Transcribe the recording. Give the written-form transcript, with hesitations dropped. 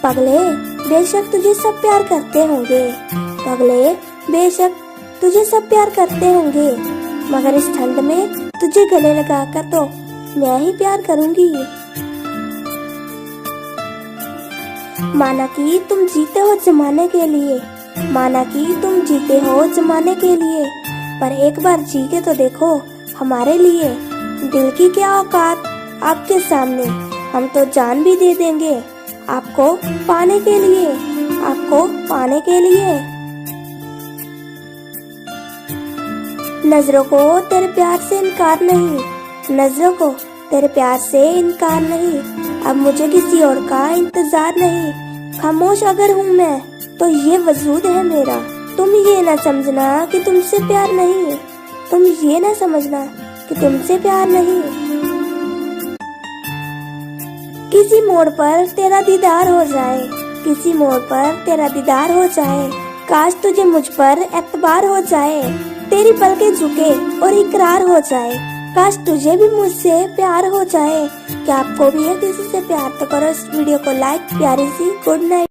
पगले, बेशक तुझे सब प्यार करते होंगे। पगले, बेशक तुझे सब प्यार करते होंगे, मगर इस ठंड में तुझे गले लगाकर तो मैं ही प्यार करूंगी। माना कि तुम जीते हो जमाने के लिए, माना कि तुम जीते हो जमाने के लिए, पर एक बार जी के तो देखो हमारे लिए। दिल की क्या औकात आपके सामने, हम तो जान भी दे देंगे आपको पाने के लिए, आपको पाने के लिए। नजरों को तेरे प्यार से इनकार नहीं, नजरों को तेरे प्यार से इनकार नहीं, अब मुझे किसी और का इंतजार नहीं। खामोश अगर हूँ मैं तो ये वजूद है मेरा, तुम ये ना समझना कि तुमसे प्यार नहीं, तुम ये ना समझना कि तुमसे प्यार नहीं। किसी मोड़ पर तेरा दीदार हो जाए, किसी मोड़ पर तेरा दीदार हो जाए, काश तुझे मुझ पर एतबार हो जाए, तेरी पलकें झुके और इकरार हो जाए, काश तुझे भी मुझसे प्यार हो जाए। क्या आपको भी है किसी से प्यार? तो करो इस वीडियो को लाइक। प्यारी सी गुड नाइट।